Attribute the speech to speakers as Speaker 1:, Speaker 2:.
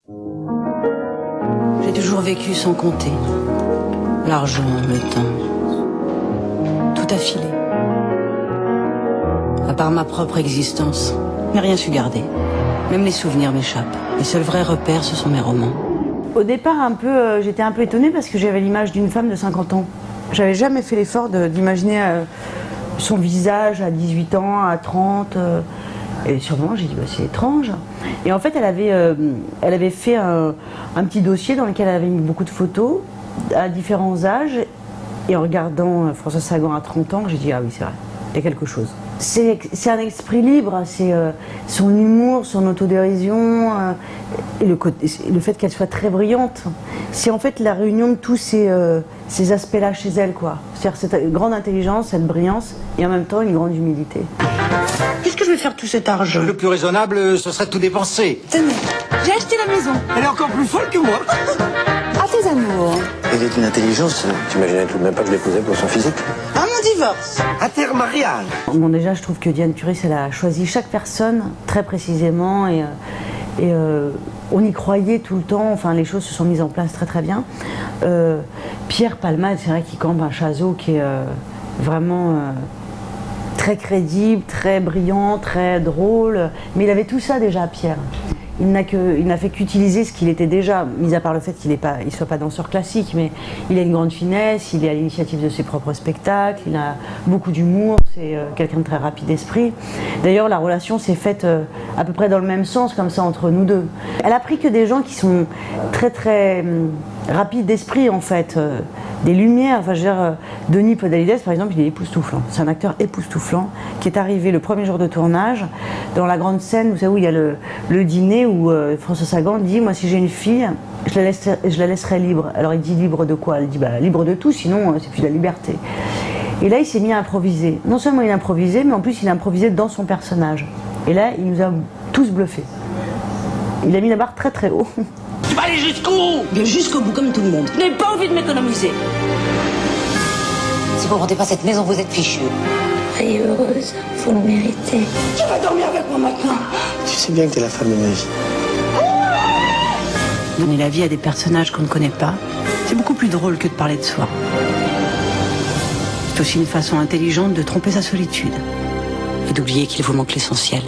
Speaker 1: J'ai toujours vécu sans compter. L'argent, le temps. Tout a filé. À part ma propre existence, je n'ai rien su garder. Même les souvenirs m'échappent. Les seuls vrais repères, ce sont mes romans.
Speaker 2: Au départ, j'étais un peu étonnée parce que j'avais l'image d'une femme de 50 ans. J'avais jamais fait l'effort d'imaginer son visage à 18 ans, à 30. Et sur le moment, j'ai dit, bah, c'est étrange. Et en fait, elle avait fait un petit dossier dans lequel elle avait mis beaucoup de photos à différents âges. Et en regardant Françoise Sagan à 30 ans, j'ai dit, ah oui, c'est vrai, il y a quelque chose. C'est un esprit libre, c'est son humour, son autodérision, et le fait qu'elle soit très brillante. C'est en fait la réunion de tous ces aspects-là chez elle, quoi. C'est-à-dire cette grande intelligence, cette brillance, et en même temps une grande humilité.
Speaker 1: Qu'est-ce que je vais faire tout cet argent?
Speaker 3: Le plus raisonnable, ce serait de tout dépenser.
Speaker 1: Tenez, j'ai acheté la maison.
Speaker 3: Elle est encore plus folle que moi.
Speaker 1: À tes amours.
Speaker 4: Elle est une intelligence. T'imaginais tout de même pas que je l'épousais pour son physique?
Speaker 1: À mon divorce.
Speaker 3: Intermariage.
Speaker 2: Bon, déjà, je trouve que Diane Curis, elle a choisi chaque personne très précisément et on y croyait tout le temps. Enfin, les choses se sont mises en place très très bien. Pierre Palmade, c'est vrai qu'il campe un Chazot qui est vraiment très crédible, très brillant, très drôle. Mais il avait tout ça déjà, Pierre. Il n'a fait qu'utiliser ce qu'il était déjà, mis à part le fait qu'il ne soit pas danseur classique, mais il a une grande finesse, il est à l'initiative de ses propres spectacles, il a beaucoup d'humour, c'est quelqu'un de très rapide d'esprit. D'ailleurs, la relation s'est faite à peu près dans le même sens, comme ça, entre nous deux. Elle a pris que des gens qui sont très très rapides d'esprit, en fait, des lumières. Enfin, je veux dire, Denis Podalides, par exemple, il est époustouflant. C'est un acteur époustouflant qui est arrivé le premier jour de tournage dans la grande scène, vous savez, où il y a le dîner où François Sagan dit, moi si j'ai une fille, je la laisserai libre. Alors il dit libre de quoi? Elle dit bah, libre de tout, sinon c'est plus la liberté. Et là il s'est mis à improviser. Non seulement il a improvisé, mais en plus il a improvisé dans son personnage. Et là il nous a tous bluffés. Il a mis la barre très très haut.
Speaker 1: Tu vas aller jusqu'où? Bien jusqu'au bout comme tout le monde. Je n'ai pas envie de m'économiser.
Speaker 5: Si vous ne rendez pas cette maison, vous êtes fichu.
Speaker 6: Soyez heureuse, vous le méritez.
Speaker 1: Tu vas dormir avec moi maintenant.
Speaker 4: Tu sais bien que t'es la femme de ma vie.
Speaker 1: Donner la vie à des personnages qu'on ne connaît pas, c'est beaucoup plus drôle que de parler de soi. C'est aussi une façon intelligente de tromper sa solitude et d'oublier qu'il vous manque l'essentiel.